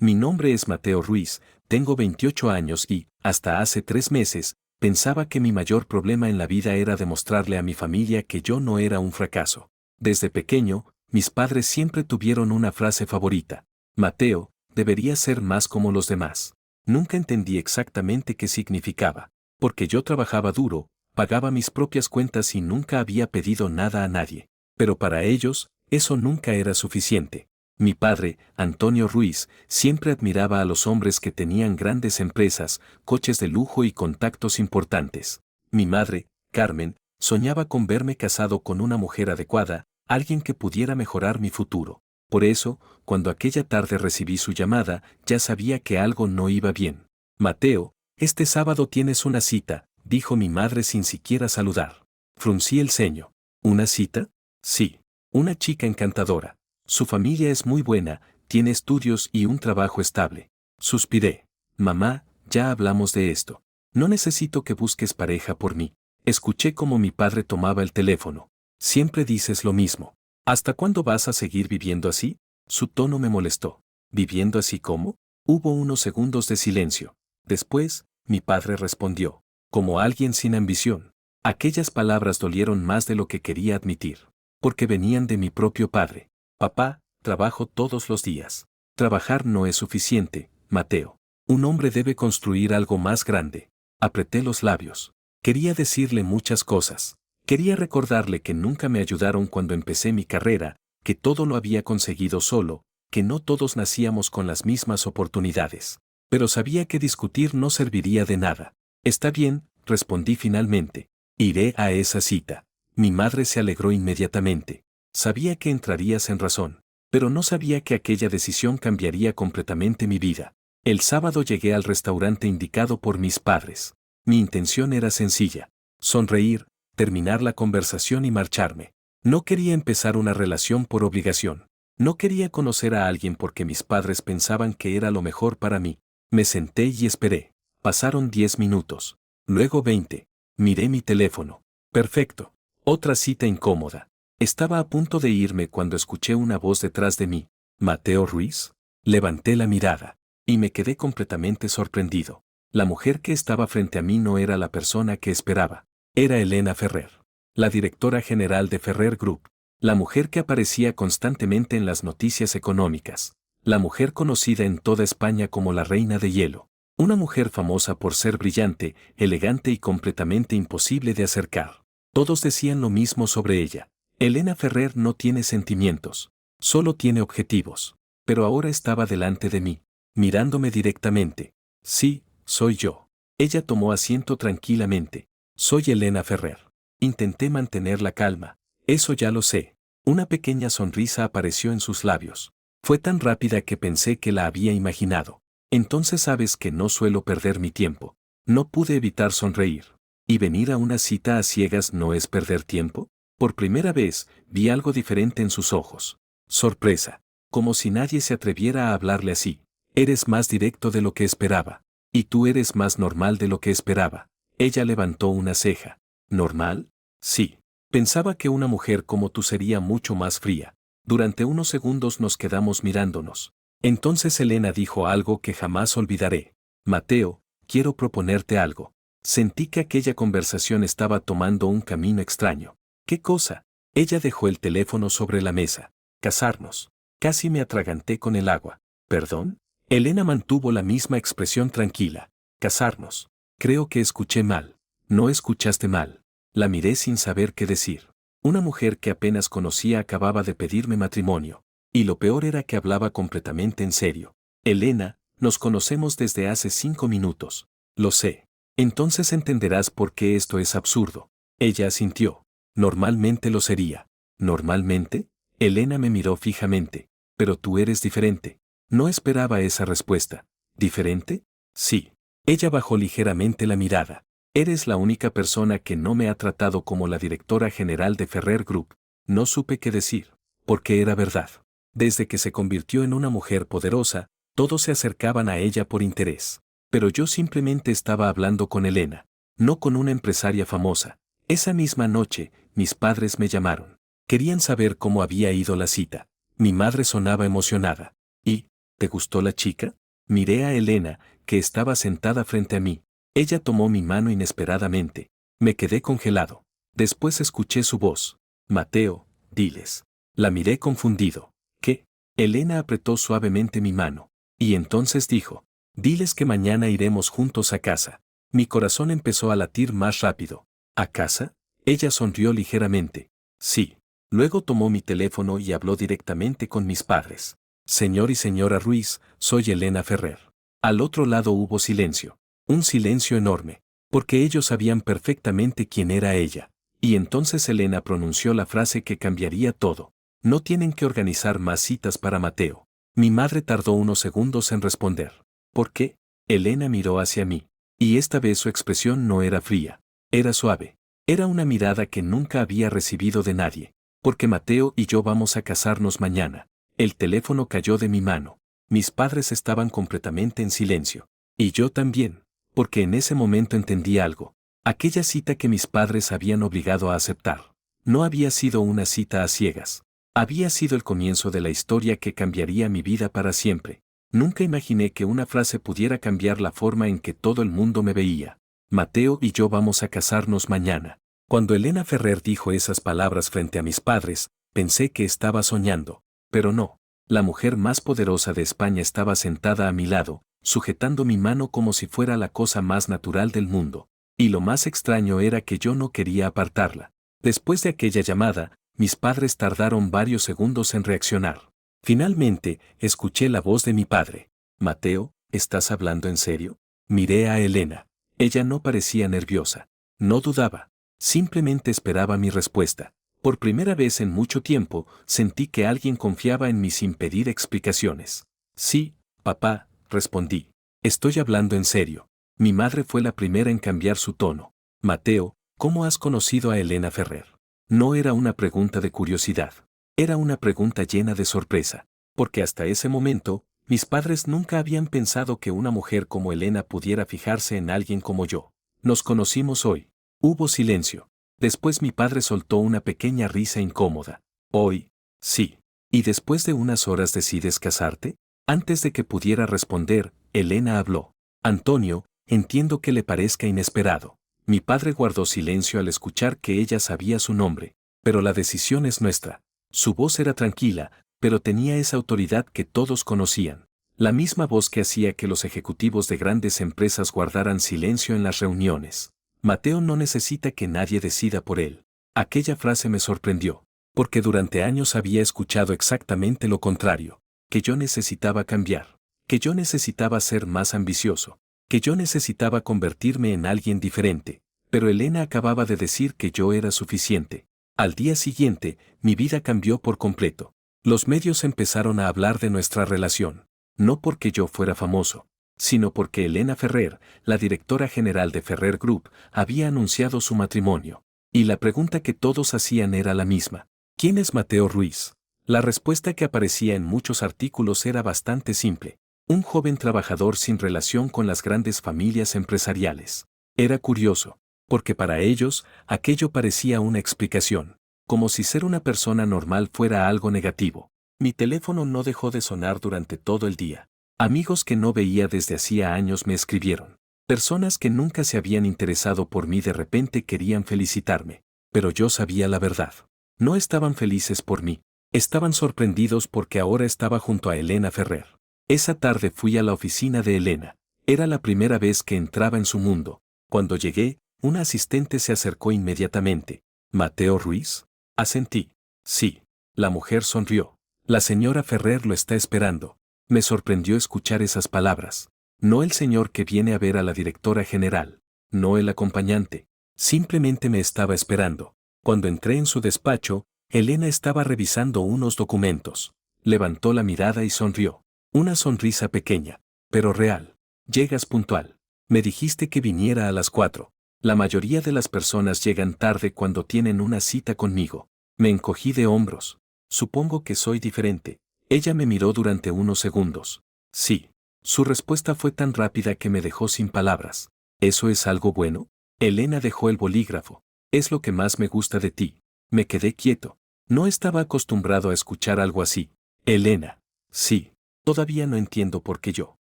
Mi nombre es Mateo Ruiz, tengo 28 años y, hasta hace 3 meses, pensaba que mi mayor problema en la vida era demostrarle a mi familia que yo no era un fracaso. Desde pequeño, mis padres siempre tuvieron una frase favorita: Mateo, deberías ser más como los demás. Nunca entendí exactamente qué significaba, porque yo trabajaba duro, pagaba mis propias cuentas y nunca había pedido nada a nadie. Pero para ellos, eso nunca era suficiente. Mi padre, Antonio Ruiz, siempre admiraba a los hombres que tenían grandes empresas, coches de lujo y contactos importantes. Mi madre, Carmen, soñaba con verme casado con una mujer adecuada, alguien que pudiera mejorar mi futuro. Por eso, cuando aquella tarde recibí su llamada, ya sabía que algo no iba bien. Mateo, este sábado tienes una cita, dijo mi madre sin siquiera saludar. Fruncí el ceño. ¿Una cita? Sí. Una chica encantadora. Su familia es muy buena, tiene estudios y un trabajo estable. Suspiré. Mamá, ya hablamos de esto. No necesito que busques pareja por mí. Escuché cómo mi padre tomaba el teléfono. Siempre dices lo mismo. ¿Hasta cuándo vas a seguir viviendo así? Su tono me molestó. ¿Viviendo así cómo? Hubo unos segundos de silencio. Después, mi padre respondió, como alguien sin ambición. Aquellas palabras dolieron más de lo que quería admitir, porque venían de mi propio padre. Papá, trabajo todos los días. Trabajar no es suficiente, Mateo. Un hombre debe construir algo más grande. Apreté los labios. Quería decirle muchas cosas. Quería recordarle que nunca me ayudaron cuando empecé mi carrera, que todo lo había conseguido solo, que no todos nacíamos con las mismas oportunidades. Pero sabía que discutir no serviría de nada. Está bien, respondí finalmente. Iré a esa cita. Mi madre se alegró inmediatamente. Sabía que entrarías en razón, pero no sabía que aquella decisión cambiaría completamente mi vida. El sábado llegué al restaurante indicado por mis padres. Mi intención era sencilla: sonreír, terminar la conversación y marcharme. No quería empezar una relación por obligación. No quería conocer a alguien porque mis padres pensaban que era lo mejor para mí. Me senté y esperé. Pasaron 10 minutos. Luego 20. Miré mi teléfono. Perfecto. Otra cita incómoda. Estaba a punto de irme cuando escuché una voz detrás de mí. ¿Mateo Ruiz? Levanté la mirada. Y me quedé completamente sorprendido. La mujer que estaba frente a mí no era la persona que esperaba. Era Elena Ferrer, la directora general de Ferrer Group. La mujer que aparecía constantemente en las noticias económicas. La mujer conocida en toda España como la Reina de Hielo. Una mujer famosa por ser brillante, elegante y completamente imposible de acercar. Todos decían lo mismo sobre ella. Elena Ferrer no tiene sentimientos, solo tiene objetivos. Pero ahora estaba delante de mí, mirándome directamente. Sí, soy yo. Ella tomó asiento tranquilamente. Soy Elena Ferrer. Intenté mantener la calma. Eso ya lo sé. Una pequeña sonrisa apareció en sus labios. Fue tan rápida que pensé que la había imaginado. Entonces sabes que no suelo perder mi tiempo. No pude evitar sonreír. ¿Y venir a una cita a ciegas no es perder tiempo? Por primera vez, vi algo diferente en sus ojos. Sorpresa. Como si nadie se atreviera a hablarle así. Eres más directo de lo que esperaba. Y tú eres más normal de lo que esperaba. Ella levantó una ceja. ¿Normal? Sí. Pensaba que una mujer como tú sería mucho más fría. Durante unos segundos nos quedamos mirándonos. Entonces Elena dijo algo que jamás olvidaré. Mateo, quiero proponerte algo. Sentí que aquella conversación estaba tomando un camino extraño. ¿Qué cosa? Ella dejó el teléfono sobre la mesa. Casarnos. Casi me atraganté con el agua. ¿Perdón? Elena mantuvo la misma expresión tranquila. Casarnos. Creo que escuché mal. No escuchaste mal. La miré sin saber qué decir. Una mujer que apenas conocía acababa de pedirme matrimonio. Y lo peor era que hablaba completamente en serio. Elena, nos conocemos desde hace 5 minutos. Lo sé. Entonces entenderás por qué esto es absurdo. Ella asintió. Normalmente lo sería. ¿Normalmente? Elena me miró fijamente. Pero tú eres diferente. No esperaba esa respuesta. ¿Diferente? Sí. Ella bajó ligeramente la mirada. Eres la única persona que no me ha tratado como la directora general de Ferrer Group. No supe qué decir, porque era verdad. Desde que se convirtió en una mujer poderosa, todos se acercaban a ella por interés. Pero yo simplemente estaba hablando con Elena, no con una empresaria famosa. Esa misma noche, mis padres me llamaron. Querían saber cómo había ido la cita. Mi madre sonaba emocionada. ¿Y ¿Te gustó la chica? Miré a Elena, que estaba sentada frente a mí. Ella tomó mi mano inesperadamente. Me quedé congelado. Después escuché su voz. Mateo, diles. La miré confundido. ¿Qué? Elena apretó suavemente mi mano. Y entonces dijo, diles que mañana iremos juntos a casa. Mi corazón empezó a latir más rápido. ¿A casa? Ella sonrió ligeramente. Sí. Luego tomó mi teléfono y habló directamente con mis padres. Señor y señora Ruiz, soy Elena Ferrer. Al otro lado hubo silencio. Un silencio enorme, porque ellos sabían perfectamente quién era ella. Y entonces Elena pronunció la frase que cambiaría todo. No tienen que organizar más citas para Mateo. Mi madre tardó unos segundos en responder. ¿Por qué? Elena miró hacia mí. Y esta vez su expresión no era fría. Era suave. Era una mirada que nunca había recibido de nadie. Porque Mateo y yo vamos a casarnos mañana. El teléfono cayó de mi mano. Mis padres estaban completamente en silencio. Y yo también, porque en ese momento entendí algo. Aquella cita que mis padres habían obligado a aceptar. No había sido una cita a ciegas. Había sido el comienzo de la historia que cambiaría mi vida para siempre. Nunca imaginé que una frase pudiera cambiar la forma en que todo el mundo me veía. Mateo y yo vamos a casarnos mañana. Cuando Elena Ferrer dijo esas palabras frente a mis padres, pensé que estaba soñando. Pero no. La mujer más poderosa de España estaba sentada a mi lado, sujetando mi mano como si fuera la cosa más natural del mundo. Y lo más extraño era que yo no quería apartarla. Después de aquella llamada, mis padres tardaron varios segundos en reaccionar. Finalmente, escuché la voz de mi padre. Mateo, ¿estás hablando en serio? Miré a Elena. Ella no parecía nerviosa. No dudaba. Simplemente esperaba mi respuesta. Por primera vez en mucho tiempo, sentí que alguien confiaba en mí sin pedir explicaciones. Sí, papá, respondí. Estoy hablando en serio. Mi madre fue la primera en cambiar su tono. Mateo, ¿cómo has conocido a Elena Ferrer? No era una pregunta de curiosidad. Era una pregunta llena de sorpresa. Porque hasta ese momento, mis padres nunca habían pensado que una mujer como Elena pudiera fijarse en alguien como yo. Nos conocimos hoy. Hubo silencio. Después mi padre soltó una pequeña risa incómoda. Hoy, sí. ¿Y después de unas horas decides casarte? Antes de que pudiera responder, Elena habló. Antonio, entiendo que le parezca inesperado. Mi padre guardó silencio al escuchar que ella sabía su nombre. Pero la decisión es nuestra. Su voz era tranquila, pero tenía esa autoridad que todos conocían. La misma voz que hacía que los ejecutivos de grandes empresas guardaran silencio en las reuniones. Mateo no necesita que nadie decida por él. Aquella frase me sorprendió, porque durante años había escuchado exactamente lo contrario, que yo necesitaba cambiar, que yo necesitaba ser más ambicioso, que yo necesitaba convertirme en alguien diferente, pero Elena acababa de decir que yo era suficiente. Al día siguiente, mi vida cambió por completo. Los medios empezaron a hablar de nuestra relación, no porque yo fuera famoso, sino porque Elena Ferrer, la directora general de Ferrer Group, había anunciado su matrimonio. Y la pregunta que todos hacían era la misma. ¿Quién es Mateo Ruiz? La respuesta que aparecía en muchos artículos era bastante simple. Un joven trabajador sin relación con las grandes familias empresariales. Era curioso, porque para ellos, aquello parecía una explicación, como si ser una persona normal fuera algo negativo. Mi teléfono no dejó de sonar durante todo el día. Amigos que no veía desde hacía años me escribieron. Personas que nunca se habían interesado por mí de repente querían felicitarme. Pero yo sabía la verdad. No estaban felices por mí. Estaban sorprendidos porque ahora estaba junto a Elena Ferrer. Esa tarde fui a la oficina de Elena. Era la primera vez que entraba en su mundo. Cuando llegué, una asistente se acercó inmediatamente. ¿Mateo Ruiz? Asentí. Sí. La mujer sonrió. La señora Ferrer lo está esperando. Me sorprendió escuchar esas palabras. No el señor que viene a ver a la directora general. No el acompañante. Simplemente me estaba esperando. Cuando entré en su despacho, Elena estaba revisando unos documentos. Levantó la mirada y sonrió. Una sonrisa pequeña, pero real. Llegas puntual. Me dijiste que viniera a las 4. La mayoría de las personas llegan tarde cuando tienen una cita conmigo. Me encogí de hombros. Supongo que soy diferente. Ella me miró durante unos segundos. Sí. Su respuesta fue tan rápida que me dejó sin palabras. ¿Eso es algo bueno? Elena dejó el bolígrafo. Es lo que más me gusta de ti. Me quedé quieto. No estaba acostumbrado a escuchar algo así. Elena. Sí. Todavía no entiendo por qué yo.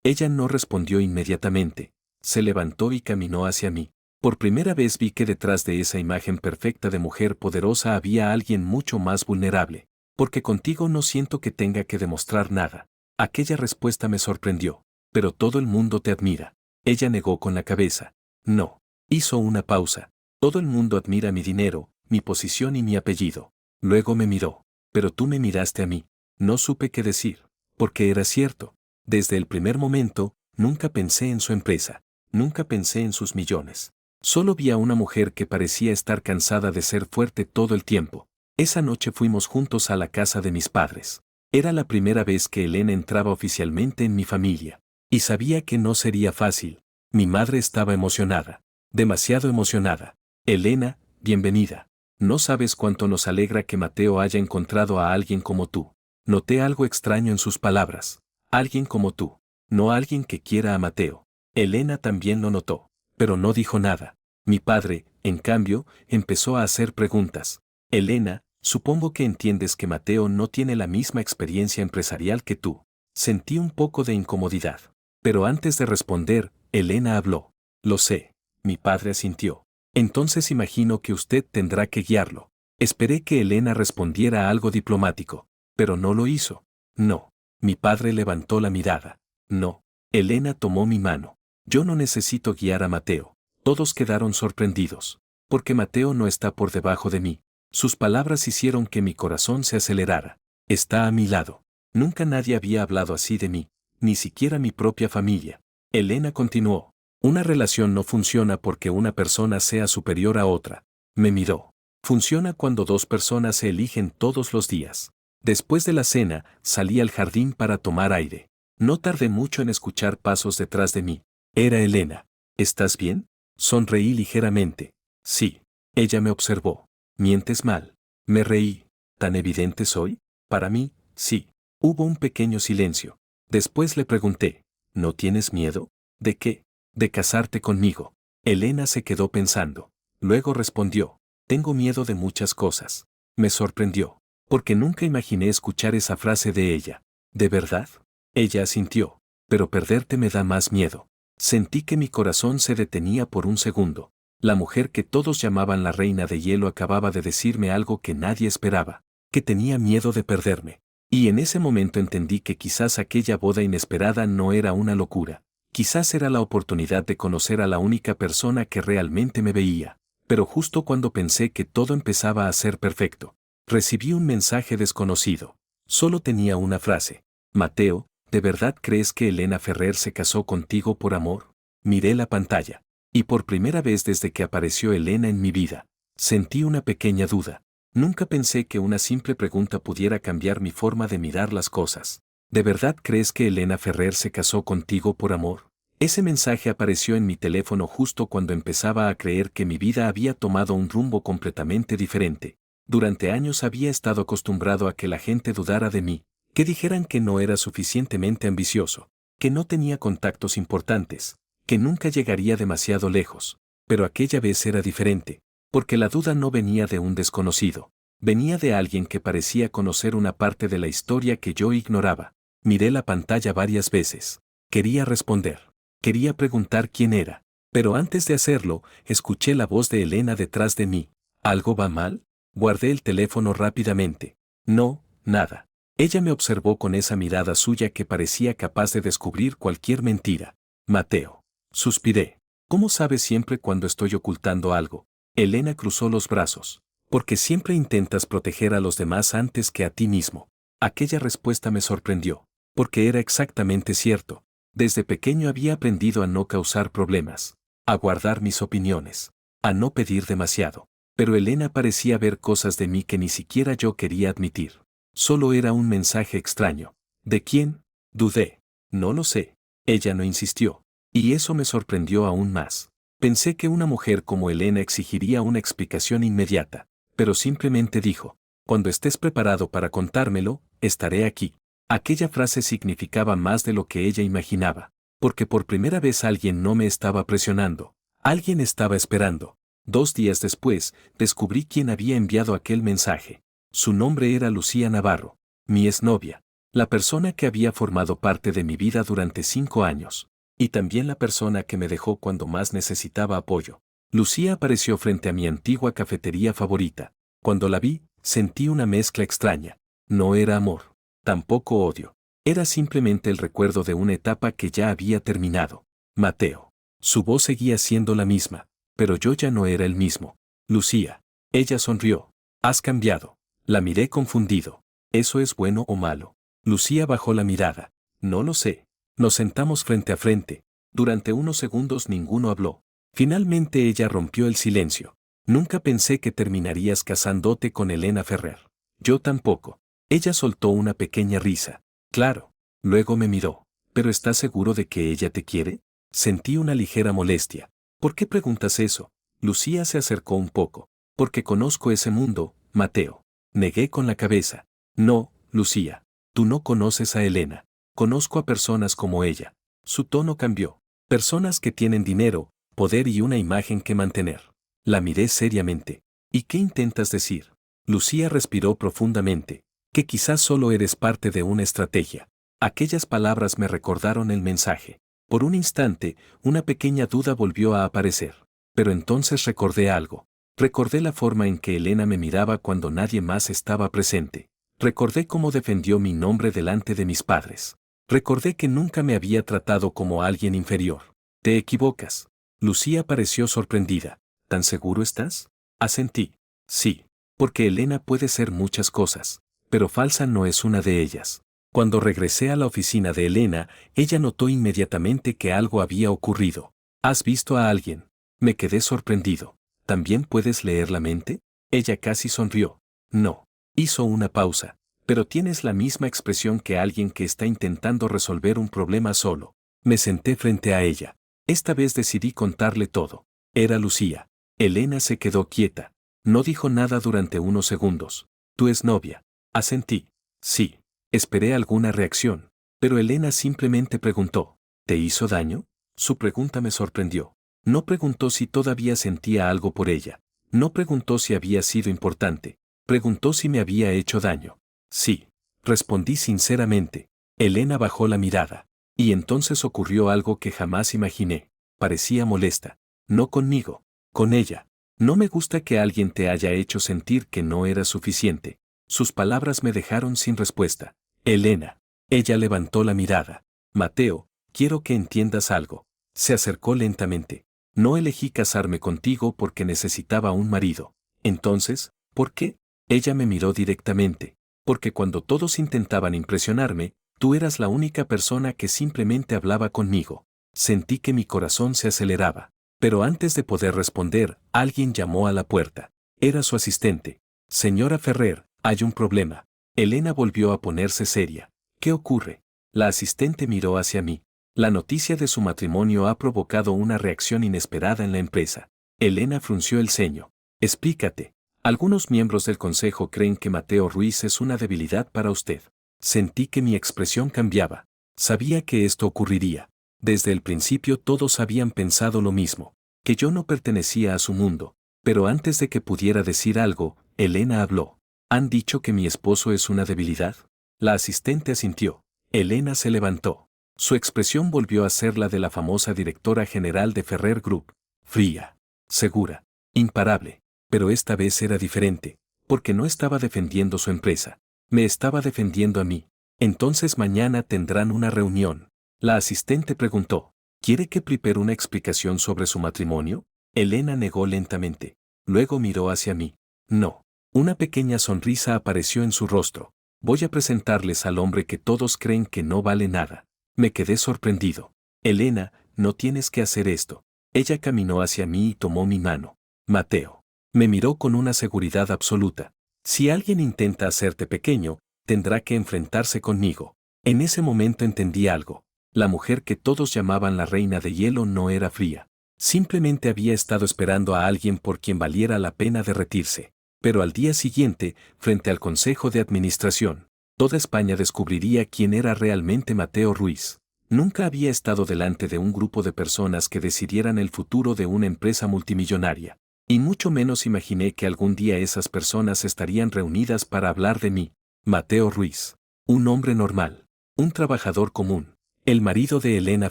Ella no respondió inmediatamente. Se levantó y caminó hacia mí. Por primera vez vi que detrás de esa imagen perfecta de mujer poderosa había alguien mucho más vulnerable. Porque contigo no siento que tenga que demostrar nada. Aquella respuesta me sorprendió. Pero todo el mundo te admira. Ella negó con la cabeza. No. Hizo una pausa. Todo el mundo admira mi dinero, mi posición y mi apellido. Luego me miró. Pero tú me miraste a mí. No supe qué decir. Porque era cierto. Desde el primer momento, nunca pensé en su empresa. Nunca pensé en sus millones. Solo vi a una mujer que parecía estar cansada de ser fuerte todo el tiempo. Esa noche fuimos juntos a la casa de mis padres. Era la primera vez que Elena entraba oficialmente en mi familia. Y sabía que no sería fácil. Mi madre estaba emocionada. Demasiado emocionada. Elena, bienvenida. No sabes cuánto nos alegra que Mateo haya encontrado a alguien como tú. Noté algo extraño en sus palabras. Alguien como tú. No alguien que quiera a Mateo. Elena también lo notó, pero no dijo nada. Mi padre, en cambio, empezó a hacer preguntas. Elena, supongo que entiendes que Mateo no tiene la misma experiencia empresarial que tú. Sentí un poco de incomodidad. Pero antes de responder, Elena habló. Lo sé. Mi padre asintió. Entonces imagino que usted tendrá que guiarlo. Esperé que Elena respondiera algo diplomático, pero no lo hizo. No. Mi padre levantó la mirada. No. Elena tomó mi mano. Yo no necesito guiar a Mateo. Todos quedaron sorprendidos. Porque Mateo no está por debajo de mí. Sus palabras hicieron que mi corazón se acelerara. Está a mi lado. Nunca nadie había hablado así de mí, ni siquiera mi propia familia. Elena continuó. Una relación no funciona porque una persona sea superior a otra. Me miró. Funciona cuando dos personas se eligen todos los días. Después de la cena, salí al jardín para tomar aire. No tardé mucho en escuchar pasos detrás de mí. Era Elena. ¿Estás bien? Sonreí ligeramente. Sí. Ella me observó. ¿Mientes mal? Me reí. ¿Tan evidente soy? Para mí, sí. Hubo un pequeño silencio. Después le pregunté. ¿No tienes miedo? ¿De qué? De casarte conmigo. Elena se quedó pensando. Luego respondió. Tengo miedo de muchas cosas. Me sorprendió. Porque nunca imaginé escuchar esa frase de ella. ¿De verdad? Ella asintió. Pero perderte me da más miedo. Sentí que mi corazón se detenía por un segundo. La mujer que todos llamaban la reina de hielo acababa de decirme algo que nadie esperaba. Que tenía miedo de perderme. Y en ese momento entendí que quizás aquella boda inesperada no era una locura. Quizás era la oportunidad de conocer a la única persona que realmente me veía. Pero justo cuando pensé que todo empezaba a ser perfecto, recibí un mensaje desconocido. Solo tenía una frase. Mateo, ¿de verdad crees que Elena Ferrer se casó contigo por amor? Miré la pantalla. Y por primera vez desde que apareció Elena en mi vida, sentí una pequeña duda. Nunca pensé que una simple pregunta pudiera cambiar mi forma de mirar las cosas. ¿De verdad crees que Elena Ferrer se casó contigo por amor? Ese mensaje apareció en mi teléfono justo cuando empezaba a creer que mi vida había tomado un rumbo completamente diferente. Durante años había estado acostumbrado a que la gente dudara de mí, que dijeran que no era suficientemente ambicioso, que no tenía contactos importantes, que nunca llegaría demasiado lejos. Pero aquella vez era diferente, porque la duda no venía de un desconocido, venía de alguien que parecía conocer una parte de la historia que yo ignoraba. Miré la pantalla varias veces. Quería responder. Quería preguntar quién era. Pero antes de hacerlo, escuché la voz de Elena detrás de mí. ¿Algo va mal? Guardé el teléfono rápidamente. No, nada. Ella me observó con esa mirada suya que parecía capaz de descubrir cualquier mentira. Mateo. Suspiré. ¿Cómo sabes siempre cuando estoy ocultando algo? Elena cruzó los brazos. Porque siempre intentas proteger a los demás antes que a ti mismo. Aquella respuesta me sorprendió. Porque era exactamente cierto. Desde pequeño había aprendido a no causar problemas, a guardar mis opiniones, a no pedir demasiado. Pero Elena parecía ver cosas de mí que ni siquiera yo quería admitir. Solo era un mensaje extraño. ¿De quién? Dudé. No lo sé. Ella no insistió. Y eso me sorprendió aún más. Pensé que una mujer como Elena exigiría una explicación inmediata, pero simplemente dijo, cuando estés preparado para contármelo, estaré aquí. Aquella frase significaba más de lo que ella imaginaba, porque por primera vez alguien no me estaba presionando, alguien estaba esperando. 2 días después, descubrí quién había enviado aquel mensaje. Su nombre era Lucía Navarro, mi exnovia. La persona que había formado parte de mi vida durante 5 años. Y también la persona que me dejó cuando más necesitaba apoyo. Lucía apareció frente a mi antigua cafetería favorita. Cuando la vi, sentí una mezcla extraña. No era amor. Tampoco odio. Era simplemente el recuerdo de una etapa que ya había terminado. Mateo. Su voz seguía siendo la misma, pero yo ya no era el mismo. Lucía. Ella sonrió. Has cambiado. La miré confundido. ¿Eso es bueno o malo? Lucía bajó la mirada. No lo sé. Nos sentamos frente a frente. Durante unos segundos ninguno habló. Finalmente ella rompió el silencio. Nunca pensé que terminarías casándote con Elena Ferrer. Yo tampoco. Ella soltó una pequeña risa. Claro. Luego me miró. ¿Pero estás seguro de que ella te quiere? Sentí una ligera molestia. ¿Por qué preguntas eso? Lucía se acercó un poco. Porque conozco ese mundo, Mateo. Negué con la cabeza. No, Lucía. Tú no conoces a Elena. Conozco a personas como ella. Su tono cambió. Personas que tienen dinero, poder y una imagen que mantener. La miré seriamente. ¿Y qué intentas decir? Lucía respiró profundamente. Que quizás solo eres parte de una estrategia. Aquellas palabras me recordaron el mensaje. Por un instante, una pequeña duda volvió a aparecer. Pero entonces recordé algo. Recordé la forma en que Elena me miraba cuando nadie más estaba presente. Recordé cómo defendió mi nombre delante de mis padres. Recordé que nunca me había tratado como alguien inferior. Te equivocas. Lucía pareció sorprendida. ¿Tan seguro estás? Asentí. Sí. Porque Elena puede ser muchas cosas, pero falsa no es una de ellas. Cuando regresé a la oficina de Elena, ella notó inmediatamente que algo había ocurrido. ¿Has visto a alguien? Me quedé sorprendido. ¿También puedes leer la mente? Ella casi sonrió. No. Hizo una pausa. Pero tienes la misma expresión que alguien que está intentando resolver un problema solo. Me senté frente a ella. Esta vez decidí contarle todo. Era Lucía. Elena se quedó quieta. No dijo nada durante unos segundos. ¿Tú es novia? Asentí. Sí. Esperé alguna reacción. Pero Elena simplemente preguntó. ¿Te hizo daño? Su pregunta me sorprendió. No preguntó si todavía sentía algo por ella. No preguntó si había sido importante. Preguntó si me había hecho daño. Sí. Respondí sinceramente. Elena bajó la mirada. Y entonces ocurrió algo que jamás imaginé. Parecía molesta. No conmigo. Con ella. No me gusta que alguien te haya hecho sentir que no era suficiente. Sus palabras me dejaron sin respuesta. Elena. Ella levantó la mirada. Mateo, quiero que entiendas algo. Se acercó lentamente. No elegí casarme contigo porque necesitaba un marido. Entonces, ¿por qué? Ella me miró directamente. Porque cuando todos intentaban impresionarme, tú eras la única persona que simplemente hablaba conmigo. Sentí que mi corazón se aceleraba. Pero antes de poder responder, alguien llamó a la puerta. Era su asistente. Señora Ferrer, hay un problema. Elena volvió a ponerse seria. ¿Qué ocurre? La asistente miró hacia mí. La noticia de su matrimonio ha provocado una reacción inesperada en la empresa. Elena frunció el ceño. Explícate. Algunos miembros del consejo creen que Mateo Ruiz es una debilidad para usted. Sentí que mi expresión cambiaba. Sabía que esto ocurriría. Desde el principio todos habían pensado lo mismo, que yo no pertenecía a su mundo. Pero antes de que pudiera decir algo, Elena habló. ¿Han dicho que mi esposo es una debilidad? La asistente asintió. Elena se levantó. Su expresión volvió a ser la de la famosa directora general de Ferrer Group. Fría. Segura. Imparable. Pero esta vez era diferente, porque no estaba defendiendo su empresa. Me estaba defendiendo a mí. Entonces mañana tendrán una reunión. La asistente preguntó. ¿Quiere que prepare una explicación sobre su matrimonio? Elena negó lentamente. Luego miró hacia mí. No. Una pequeña sonrisa apareció en su rostro. Voy a presentarles al hombre que todos creen que no vale nada. Me quedé sorprendido. Elena, no tienes que hacer esto. Ella caminó hacia mí y tomó mi mano. Mateo. Me miró con una seguridad absoluta. Si alguien intenta hacerte pequeño, tendrá que enfrentarse conmigo. En ese momento entendí algo. La mujer que todos llamaban la reina de hielo no era fría. Simplemente había estado esperando a alguien por quien valiera la pena derretirse. Pero al día siguiente, frente al Consejo de Administración, toda España descubriría quién era realmente Mateo Ruiz. Nunca había estado delante de un grupo de personas que decidieran el futuro de una empresa multimillonaria. Y mucho menos imaginé que algún día esas personas estarían reunidas para hablar de mí, Mateo Ruiz. Un hombre normal. Un trabajador común. El marido de Elena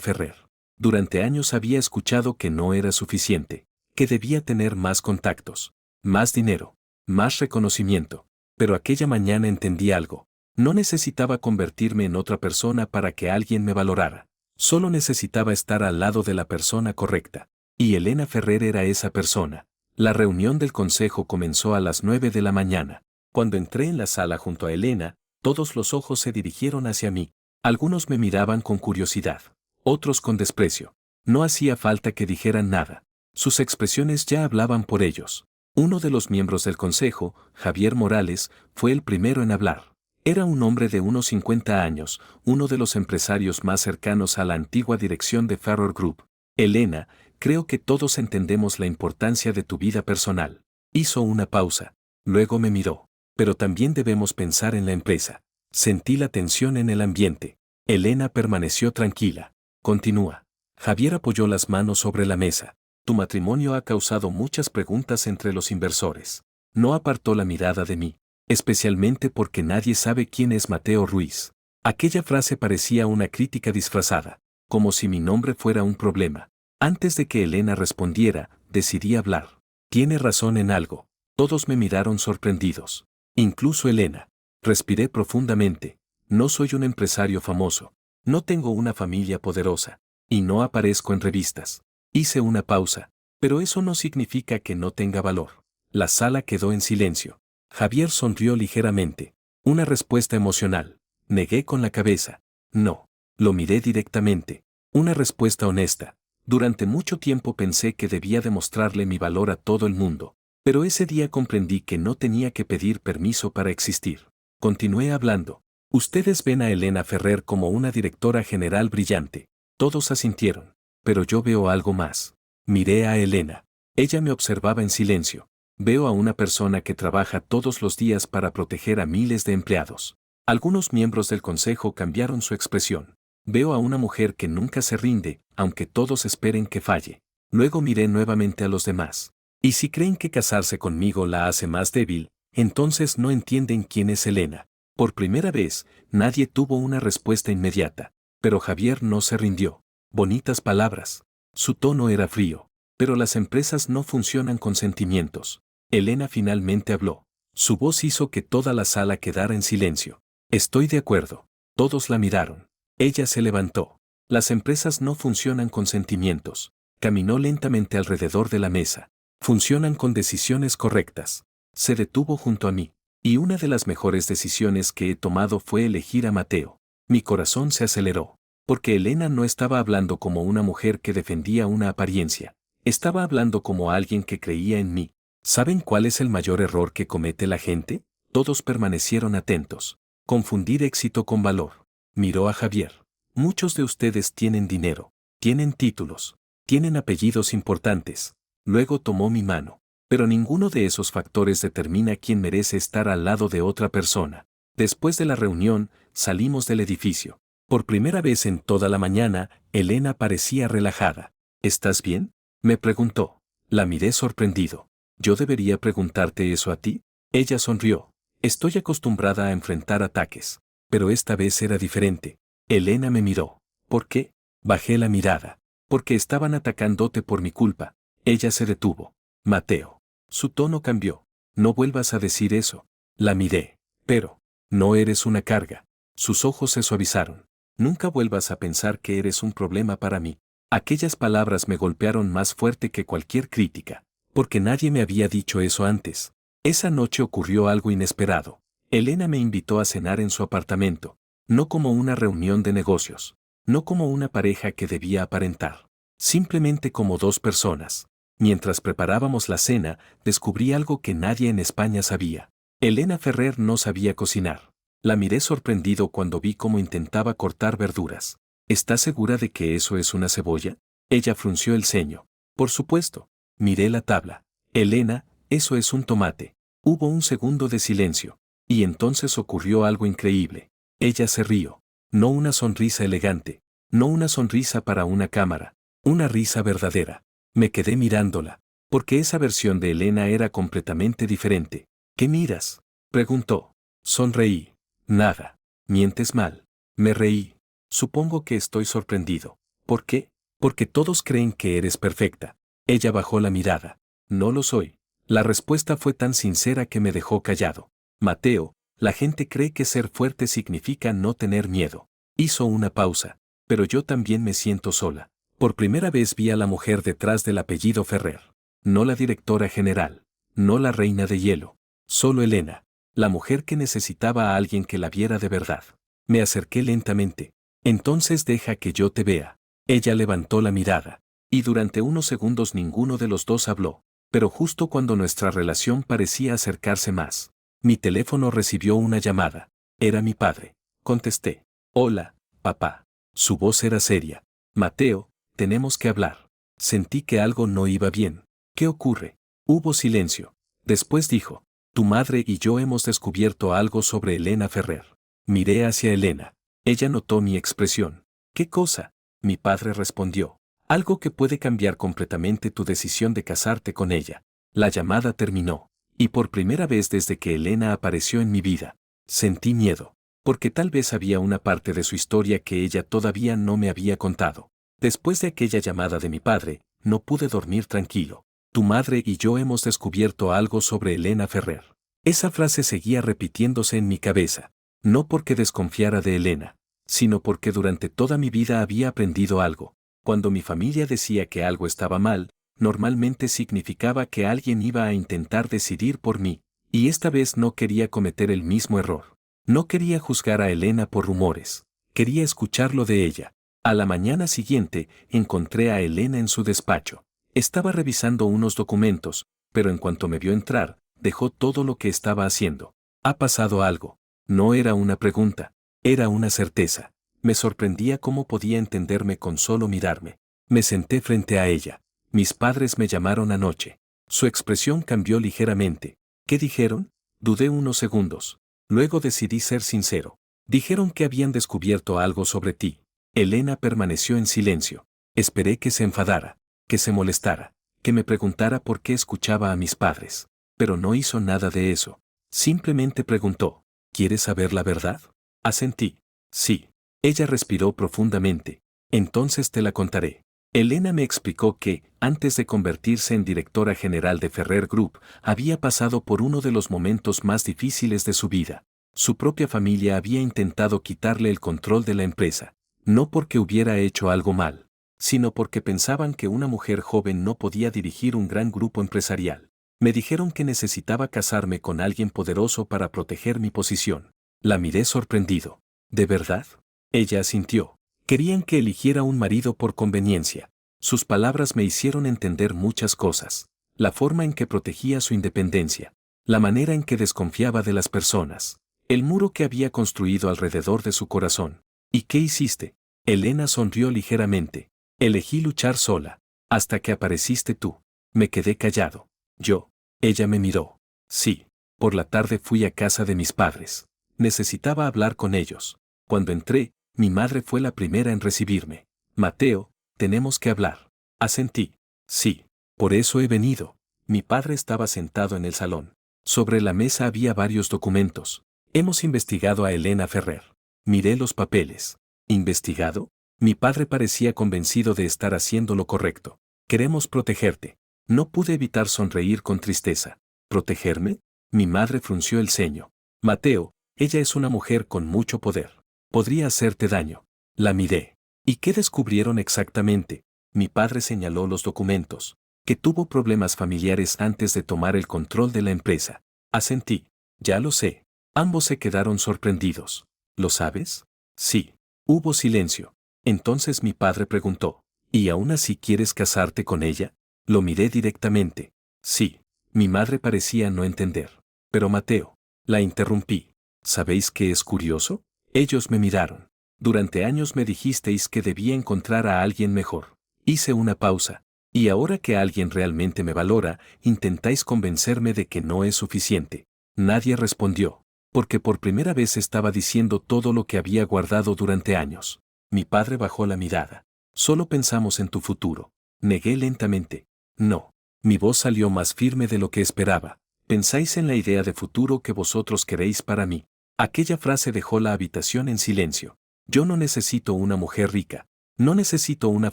Ferrer. Durante años había escuchado que no era suficiente, que debía tener más contactos, más dinero, más reconocimiento. Pero aquella mañana entendí algo. No necesitaba convertirme en otra persona para que alguien me valorara. Solo necesitaba estar al lado de la persona correcta. Y Elena Ferrer era esa persona. La reunión del consejo comenzó a las 9 de la mañana. Cuando entré en la sala junto a Elena, todos los ojos se dirigieron hacia mí. Algunos me miraban con curiosidad, otros con desprecio. No hacía falta que dijeran nada. Sus expresiones ya hablaban por ellos. Uno de los miembros del consejo, Javier Morales, fue el primero en hablar. Era un hombre de unos 50 años, uno de los empresarios más cercanos a la antigua dirección de Farrer Group. Elena, creo que todos entendemos la importancia de tu vida personal. Hizo una pausa. Luego me miró. Pero también debemos pensar en la empresa. Sentí la tensión en el ambiente. Elena permaneció tranquila. Continúa. Javier apoyó las manos sobre la mesa. Tu matrimonio ha causado muchas preguntas entre los inversores. No apartó la mirada de mí, especialmente porque nadie sabe quién es Mateo Ruiz. Aquella frase parecía una crítica disfrazada, como si mi nombre fuera un problema. Antes de que Elena respondiera, decidí hablar. Tiene razón en algo. Todos me miraron sorprendidos. Incluso Elena. Respiré profundamente. No soy un empresario famoso. No tengo una familia poderosa. Y no aparezco en revistas. Hice una pausa. Pero eso no significa que no tenga valor. La sala quedó en silencio. Javier sonrió ligeramente. Una respuesta emocional. Negué con la cabeza. No. Lo miré directamente. Una respuesta honesta. Durante mucho tiempo pensé que debía demostrarle mi valor a todo el mundo. Pero ese día comprendí que no tenía que pedir permiso para existir. Continué hablando. Ustedes ven a Elena Ferrer como una directora general brillante. Todos asintieron. Pero yo veo algo más. Miré a Elena. Ella me observaba en silencio. Veo a una persona que trabaja todos los días para proteger a miles de empleados. Algunos miembros del consejo cambiaron su expresión. Veo a una mujer que nunca se rinde, aunque todos esperen que falle. Luego miré nuevamente a los demás. Y si creen que casarse conmigo la hace más débil, entonces no entienden quién es Elena. Por primera vez, nadie tuvo una respuesta inmediata. Pero Javier no se rindió. Bonitas palabras. Su tono era frío. Pero las empresas no funcionan con sentimientos. Elena finalmente habló. Su voz hizo que toda la sala quedara en silencio. Estoy de acuerdo. Todos la miraron. Ella se levantó. Las empresas no funcionan con sentimientos. Caminó lentamente alrededor de la mesa. Funcionan con decisiones correctas. Se detuvo junto a mí. Y una de las mejores decisiones que he tomado fue elegir a Mateo. Mi corazón se aceleró. Porque Elena no estaba hablando como una mujer que defendía una apariencia. Estaba hablando como alguien que creía en mí. ¿Saben cuál es el mayor error que comete la gente? Todos permanecieron atentos. Confundir éxito con valor. Miró a Javier. Muchos de ustedes tienen dinero, tienen títulos, tienen apellidos importantes. Luego tomó mi mano. Pero ninguno de esos factores determina quién merece estar al lado de otra persona. Después de la reunión, salimos del edificio. Por primera vez en toda la mañana, Elena parecía relajada. ¿Estás bien?, me preguntó. La miré sorprendido. ¿Yo debería preguntarte eso a ti? Ella sonrió. Estoy acostumbrada a enfrentar ataques. Pero esta vez era diferente. Elena me miró. ¿Por qué? Bajé la mirada. Porque estaban atacándote por mi culpa. Ella se detuvo. Mateo. Su tono cambió. No vuelvas a decir eso. La miré. Pero, no eres una carga. Sus ojos se suavizaron. Nunca vuelvas a pensar que eres un problema para mí. Aquellas palabras me golpearon más fuerte que cualquier crítica. Porque nadie me había dicho eso antes. Esa noche ocurrió algo inesperado. Elena me invitó a cenar en su apartamento. No como una reunión de negocios. No como una pareja que debía aparentar. Simplemente como dos personas. Mientras preparábamos la cena, descubrí algo que nadie en España sabía. Elena Ferrer no sabía cocinar. La miré sorprendido cuando vi cómo intentaba cortar verduras. ¿Estás segura de que eso es una cebolla? Ella frunció el ceño. Por supuesto. Miré la tabla. Elena, eso es un tomate. Hubo un segundo de silencio. Y entonces ocurrió algo increíble. Ella se rió. No una sonrisa elegante. No una sonrisa para una cámara. Una risa verdadera. Me quedé mirándola. Porque esa versión de Elena era completamente diferente. ¿Qué miras?, preguntó. Sonreí. Nada. Mientes mal. Me reí. Supongo que estoy sorprendido. ¿Por qué? Porque todos creen que eres perfecta. Ella bajó la mirada. No lo soy. La respuesta fue tan sincera que me dejó callado. Mateo, la gente cree que ser fuerte significa no tener miedo. Hizo una pausa. Pero yo también me siento sola. Por primera vez vi a la mujer detrás del apellido Ferrer. No la directora general. No la reina de hielo. Solo Elena. La mujer que necesitaba a alguien que la viera de verdad. Me acerqué lentamente. Entonces deja que yo te vea. Ella levantó la mirada. Y durante unos segundos ninguno de los dos habló. Pero justo cuando nuestra relación parecía acercarse más, mi teléfono recibió una llamada. Era mi padre. Contesté. Hola, papá. Su voz era seria. Mateo, tenemos que hablar. Sentí que algo no iba bien. ¿Qué ocurre? Hubo silencio. Después dijo. Tu madre y yo hemos descubierto algo sobre Elena Ferrer. Miré hacia Elena. Ella notó mi expresión. ¿Qué cosa? Mi padre respondió. Algo que puede cambiar completamente tu decisión de casarte con ella. La llamada terminó. Y por primera vez desde que Elena apareció en mi vida, sentí miedo. Porque tal vez había una parte de su historia que ella todavía no me había contado. Después de aquella llamada de mi padre, no pude dormir tranquilo. Tu madre y yo hemos descubierto algo sobre Elena Ferrer. Esa frase seguía repitiéndose en mi cabeza. No porque desconfiara de Elena, sino porque durante toda mi vida había aprendido algo. Cuando mi familia decía que algo estaba mal, normalmente significaba que alguien iba a intentar decidir por mí, y esta vez no quería cometer el mismo error. No quería juzgar a Elena por rumores. Quería escucharlo de ella. A la mañana siguiente, encontré a Elena en su despacho. Estaba revisando unos documentos, pero en cuanto me vio entrar, dejó todo lo que estaba haciendo. ¿Ha pasado algo? No era una pregunta, era una certeza. Me sorprendía cómo podía entenderme con solo mirarme. Me senté frente a ella. Mis padres me llamaron anoche. Su expresión cambió ligeramente. ¿Qué dijeron? Dudé unos segundos. Luego decidí ser sincero. Dijeron que habían descubierto algo sobre ti. Elena permaneció en silencio. Esperé que se enfadara, que se molestara, que me preguntara por qué escuchaba a mis padres. Pero no hizo nada de eso. Simplemente preguntó, ¿quieres saber la verdad? Asentí. Sí. Ella respiró profundamente. Entonces te la contaré. Elena me explicó que, antes de convertirse en directora general de Ferrer Group, había pasado por uno de los momentos más difíciles de su vida. Su propia familia había intentado quitarle el control de la empresa, no porque hubiera hecho algo mal, sino porque pensaban que una mujer joven no podía dirigir un gran grupo empresarial. Me dijeron que necesitaba casarme con alguien poderoso para proteger mi posición. La miré sorprendido. ¿De verdad? Ella asintió. Querían que eligiera un marido por conveniencia. Sus palabras me hicieron entender muchas cosas. La forma en que protegía su independencia. La manera en que desconfiaba de las personas. El muro que había construido alrededor de su corazón. ¿Y qué hiciste? Elena sonrió ligeramente. Elegí luchar sola. Hasta que apareciste tú. Me quedé callado. Yo. Ella me miró. Sí. Por la tarde fui a casa de mis padres. Necesitaba hablar con ellos. Cuando entré, mi madre fue la primera en recibirme. Mateo, tenemos que hablar. Asentí. Sí. Por eso he venido. Mi padre estaba sentado en el salón. Sobre la mesa había varios documentos. Hemos investigado a Elena Ferrer. Miré los papeles. ¿Investigado? Mi padre parecía convencido de estar haciendo lo correcto. Queremos protegerte. No pude evitar sonreír con tristeza. ¿Protegerme? Mi madre frunció el ceño. Mateo, ella es una mujer con mucho poder. Podría hacerte daño. La miré. ¿Y qué descubrieron exactamente? Mi padre señaló los documentos. Que tuvo problemas familiares antes de tomar el control de la empresa. Asentí. Ya lo sé. Ambos se quedaron sorprendidos. ¿Lo sabes? Sí. Hubo silencio. Entonces mi padre preguntó. ¿Y aún así quieres casarte con ella? Lo miré directamente. Sí. Mi madre parecía no entender. Pero Mateo. La interrumpí. ¿Sabéis qué es curioso? Ellos me miraron. Durante años me dijisteis que debía encontrar a alguien mejor. Hice una pausa. Y ahora que alguien realmente me valora, intentáis convencerme de que no es suficiente. Nadie respondió. Porque por primera vez estaba diciendo todo lo que había guardado durante años. Mi padre bajó la mirada. Solo pensamos en tu futuro. Negué lentamente. No. Mi voz salió más firme de lo que esperaba. Pensáis en la idea de futuro que vosotros queréis para mí. Aquella frase dejó la habitación en silencio. Yo no necesito una mujer rica. No necesito una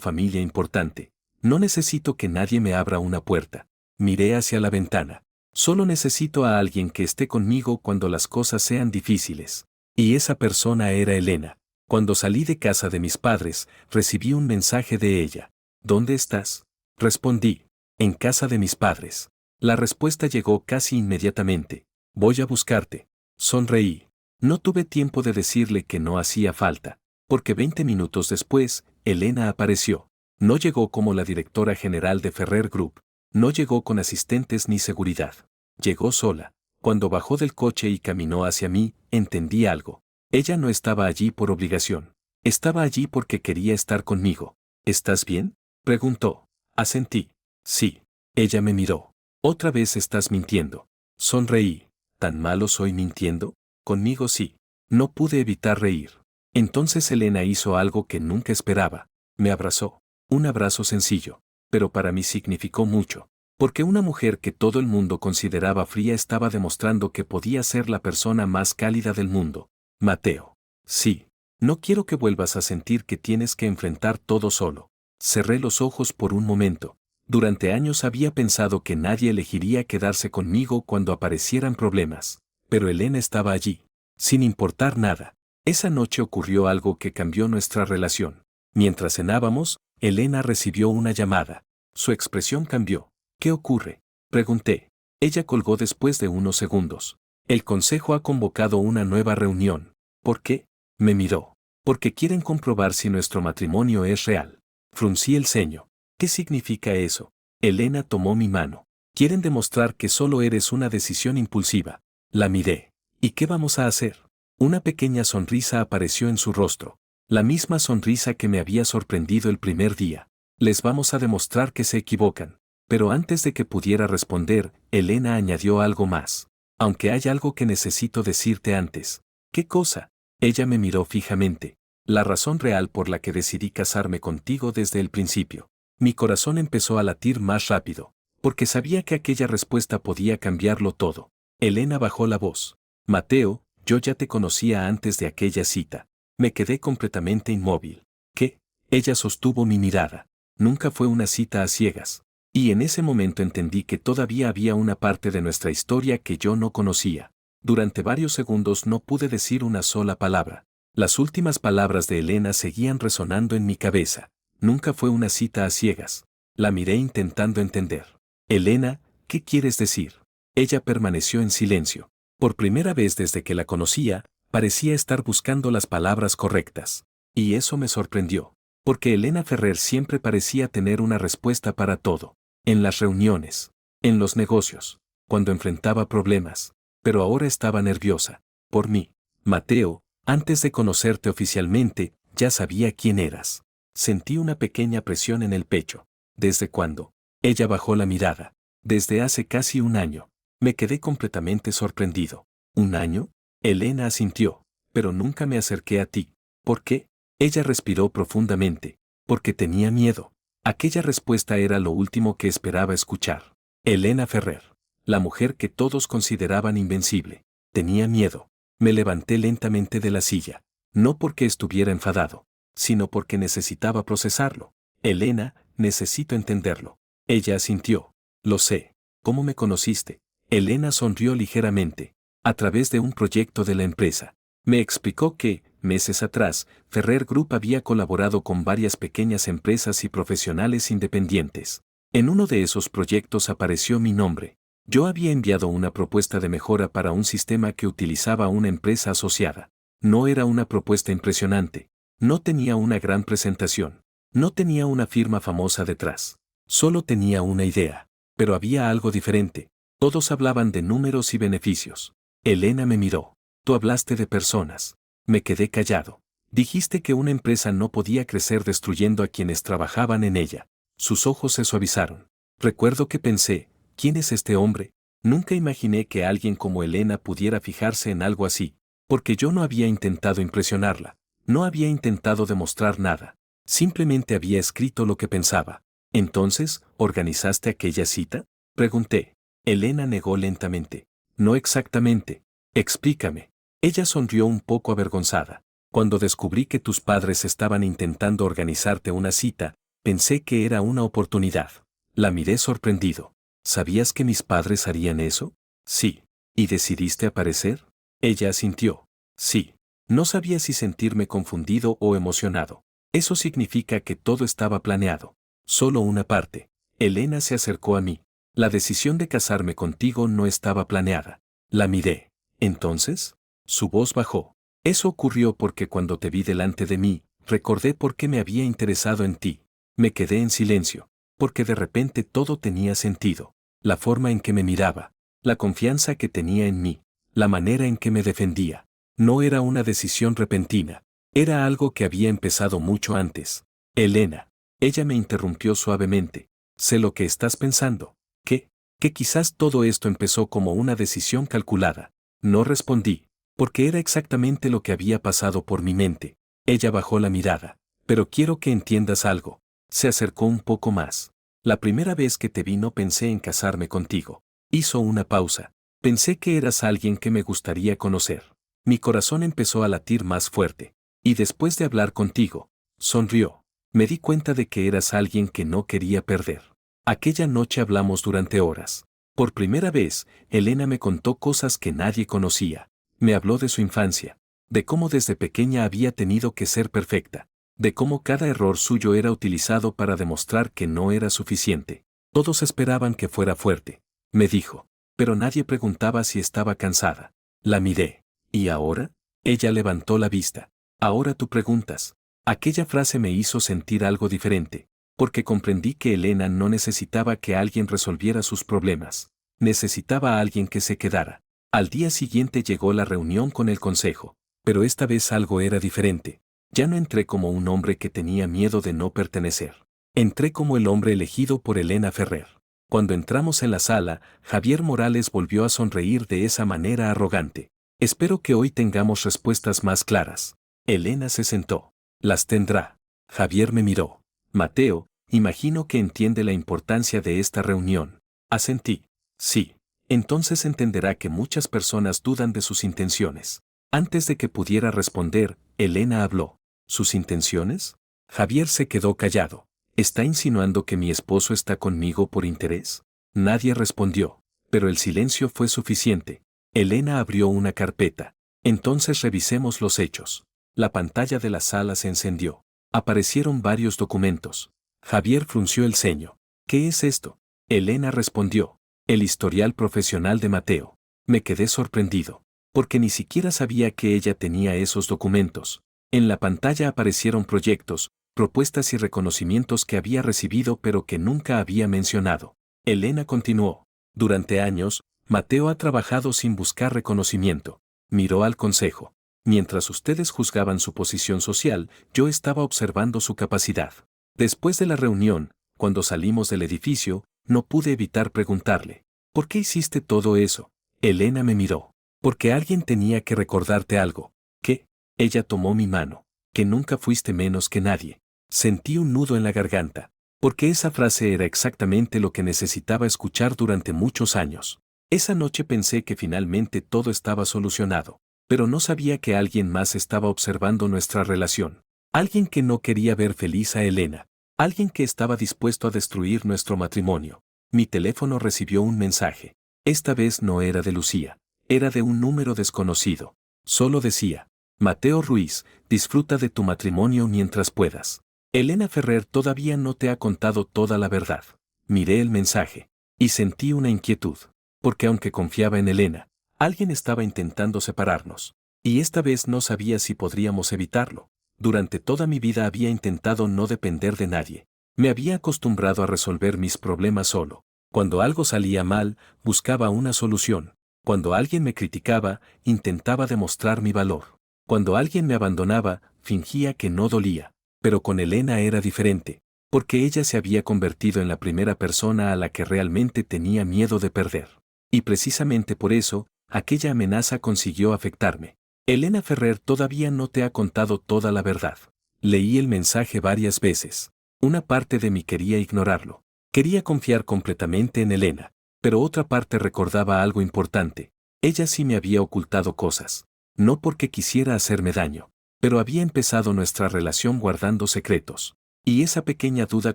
familia importante. No necesito que nadie me abra una puerta. Miré hacia la ventana. Solo necesito a alguien que esté conmigo cuando las cosas sean difíciles. Y esa persona era Elena. Cuando salí de casa de mis padres, recibí un mensaje de ella. ¿Dónde estás? Respondí. En casa de mis padres. La respuesta llegó casi inmediatamente. Voy a buscarte. Sonreí. No tuve tiempo de decirle que no hacía falta, porque 20 minutos después, Elena apareció. No llegó como la directora general de Ferrer Group. No llegó con asistentes ni seguridad. Llegó sola. Cuando bajó del coche y caminó hacia mí, entendí algo. Ella no estaba allí por obligación. Estaba allí porque quería estar conmigo. ¿Estás bien? Preguntó. Asentí. Sí. Ella me miró. Otra vez estás mintiendo. Sonreí. ¿Tan malo soy mintiendo? Conmigo sí. No pude evitar reír. Entonces Elena hizo algo que nunca esperaba. Me abrazó. Un abrazo sencillo. Pero para mí significó mucho. Porque una mujer que todo el mundo consideraba fría estaba demostrando que podía ser la persona más cálida del mundo. Mateo. Sí. No quiero que vuelvas a sentir que tienes que enfrentar todo solo. Cerré los ojos por un momento. Durante años había pensado que nadie elegiría quedarse conmigo cuando aparecieran problemas. Pero Elena estaba allí. Sin importar nada. Esa noche ocurrió algo que cambió nuestra relación. Mientras cenábamos, Elena recibió una llamada. Su expresión cambió. ¿Qué ocurre? Pregunté. Ella colgó después de unos segundos. El consejo ha convocado una nueva reunión. ¿Por qué? Me miró. Porque quieren comprobar si nuestro matrimonio es real. Fruncí el ceño. ¿Qué significa eso? Elena tomó mi mano. Quieren demostrar que solo eres una decisión impulsiva. La miré. ¿Y qué vamos a hacer? Una pequeña sonrisa apareció en su rostro. La misma sonrisa que me había sorprendido el primer día. Les vamos a demostrar que se equivocan. Pero antes de que pudiera responder, Elena añadió algo más. Aunque hay algo que necesito decirte antes. ¿Qué cosa? Ella me miró fijamente. La razón real por la que decidí casarme contigo desde el principio. Mi corazón empezó a latir más rápido, porque sabía que aquella respuesta podía cambiarlo todo. Elena bajó la voz. Mateo, yo ya te conocía antes de aquella cita. Me quedé completamente inmóvil. ¿Qué? Ella sostuvo mi mirada. Nunca fue una cita a ciegas. Y en ese momento entendí que todavía había una parte de nuestra historia que yo no conocía. Durante varios segundos no pude decir una sola palabra. Las últimas palabras de Elena seguían resonando en mi cabeza. Nunca fue una cita a ciegas. La miré intentando entender. Elena, ¿qué quieres decir? Ella permaneció en silencio. Por primera vez desde que la conocía, parecía estar buscando las palabras correctas. Y eso me sorprendió. Porque Elena Ferrer siempre parecía tener una respuesta para todo. En las reuniones. En los negocios. Cuando enfrentaba problemas. Pero ahora estaba nerviosa. Por mí. Mateo, antes de conocerte oficialmente, ya sabía quién eras. Sentí una pequeña presión en el pecho. ¿Desde cuándo? Ella bajó la mirada. Desde hace casi un año. Me quedé completamente sorprendido. ¿Un año? Elena asintió. Pero nunca me acerqué a ti. ¿Por qué? Ella respiró profundamente. Porque tenía miedo. Aquella respuesta era lo último que esperaba escuchar. Elena Ferrer. La mujer que todos consideraban invencible. Tenía miedo. Me levanté lentamente de la silla. No porque estuviera enfadado, sino porque necesitaba procesarlo. Elena, necesito entenderlo. Ella asintió. Lo sé. ¿Cómo me conociste? Elena sonrió ligeramente. A través de un proyecto de la empresa. Me explicó que, meses atrás, Ferrer Group había colaborado con varias pequeñas empresas y profesionales independientes. En uno de esos proyectos apareció mi nombre. Yo había enviado una propuesta de mejora para un sistema que utilizaba una empresa asociada. No era una propuesta impresionante. No tenía una gran presentación. No tenía una firma famosa detrás. Solo tenía una idea. Pero había algo diferente. Todos hablaban de números y beneficios. Elena me miró. Tú hablaste de personas. Me quedé callado. Dijiste que una empresa no podía crecer destruyendo a quienes trabajaban en ella. Sus ojos se suavizaron. Recuerdo que pensé, ¿quién es este hombre? Nunca imaginé que alguien como Elena pudiera fijarse en algo así, porque yo no había intentado impresionarla, no había intentado demostrar nada, simplemente había escrito lo que pensaba. Entonces, ¿organizaste aquella cita? Pregunté. Elena negó lentamente. No exactamente. Explícame. Ella sonrió un poco avergonzada. Cuando descubrí que tus padres estaban intentando organizarte una cita, pensé que era una oportunidad. La miré sorprendido. ¿Sabías que mis padres harían eso? Sí. ¿Y decidiste aparecer? Ella asintió. Sí. No sabía si sentirme confundido o emocionado. Eso significa que todo estaba planeado. Solo una parte. Elena se acercó a mí. La decisión de casarme contigo no estaba planeada. La miré. ¿Entonces? Su voz bajó. Eso ocurrió porque cuando te vi delante de mí, recordé por qué me había interesado en ti. Me quedé en silencio, porque de repente todo tenía sentido. La forma en que me miraba, la confianza que tenía en mí, la manera en que me defendía. No era una decisión repentina, era algo que había empezado mucho antes. Elena. Ella me interrumpió suavemente. Sé lo que estás pensando. ¿Qué? Que quizás todo esto empezó como una decisión calculada. No respondí, porque era exactamente lo que había pasado por mi mente. Ella bajó la mirada. Pero quiero que entiendas algo. Se acercó un poco más. La primera vez que te vi no pensé en casarme contigo. Hizo una pausa. Pensé que eras alguien que me gustaría conocer. Mi corazón empezó a latir más fuerte. Y después de hablar contigo, sonrió. Me di cuenta de que eras alguien que no quería perder. Aquella noche hablamos durante horas. Por primera vez, Elena me contó cosas que nadie conocía. Me habló de su infancia, de cómo desde pequeña había tenido que ser perfecta, de cómo cada error suyo era utilizado para demostrar que no era suficiente. Todos esperaban que fuera fuerte, me dijo, pero nadie preguntaba si estaba cansada. La miré. ¿Y ahora? Ella levantó la vista. Ahora tú preguntas. Aquella frase me hizo sentir algo diferente, porque comprendí que Elena no necesitaba que alguien resolviera sus problemas. Necesitaba a alguien que se quedara. Al día siguiente llegó la reunión con el consejo, pero esta vez algo era diferente. Ya no entré como un hombre que tenía miedo de no pertenecer. Entré como el hombre elegido por Elena Ferrer. Cuando entramos en la sala, Javier Morales volvió a sonreír de esa manera arrogante. Espero que hoy tengamos respuestas más claras. Elena se sentó. Las tendrá. Javier me miró. Mateo, imagino que entiende la importancia de esta reunión. Asentí. Sí. Entonces entenderá que muchas personas dudan de sus intenciones. Antes de que pudiera responder, Elena habló. ¿Sus intenciones? Javier se quedó callado. ¿Está insinuando que mi esposo está conmigo por interés? Nadie respondió, pero el silencio fue suficiente. Elena abrió una carpeta. Entonces revisemos los hechos. La pantalla de la sala se encendió. Aparecieron varios documentos. Javier frunció el ceño. ¿Qué es esto? Elena respondió. El historial profesional de Mateo. Me quedé sorprendido, porque ni siquiera sabía que ella tenía esos documentos. En la pantalla aparecieron proyectos, propuestas y reconocimientos que había recibido pero que nunca había mencionado. Elena continuó. Durante años, Mateo ha trabajado sin buscar reconocimiento. Miró al consejo. Mientras ustedes juzgaban su posición social, yo estaba observando su capacidad. Después de la reunión, cuando salimos del edificio, no pude evitar preguntarle, ¿por qué hiciste todo eso? Elena me miró. Porque alguien tenía que recordarte algo. ¿Qué? Ella tomó mi mano. Que nunca fuiste menos que nadie. Sentí un nudo en la garganta. Porque esa frase era exactamente lo que necesitaba escuchar durante muchos años. Esa noche pensé que finalmente todo estaba solucionado. Pero no sabía que alguien más estaba observando nuestra relación. Alguien que no quería ver feliz a Elena. Alguien que estaba dispuesto a destruir nuestro matrimonio. Mi teléfono recibió un mensaje. Esta vez no era de Lucía. Era de un número desconocido. Solo decía, Mateo Ruiz, disfruta de tu matrimonio mientras puedas. Elena Ferrer todavía no te ha contado toda la verdad. Miré el mensaje. Y sentí una inquietud. Porque aunque confiaba en Elena, alguien estaba intentando separarnos. Y esta vez no sabía si podríamos evitarlo. Durante toda mi vida había intentado no depender de nadie. Me había acostumbrado a resolver mis problemas solo. Cuando algo salía mal, buscaba una solución. Cuando alguien me criticaba, intentaba demostrar mi valor. Cuando alguien me abandonaba, fingía que no dolía. Pero con Elena era diferente, porque ella se había convertido en la primera persona a la que realmente tenía miedo de perder. Y precisamente por eso, aquella amenaza consiguió afectarme. Elena Ferrer todavía no te ha contado toda la verdad. Leí el mensaje varias veces. Una parte de mí quería ignorarlo. Quería confiar completamente en Elena, pero otra parte recordaba algo importante. Ella sí me había ocultado cosas. No porque quisiera hacerme daño, pero había empezado nuestra relación guardando secretos. Y esa pequeña duda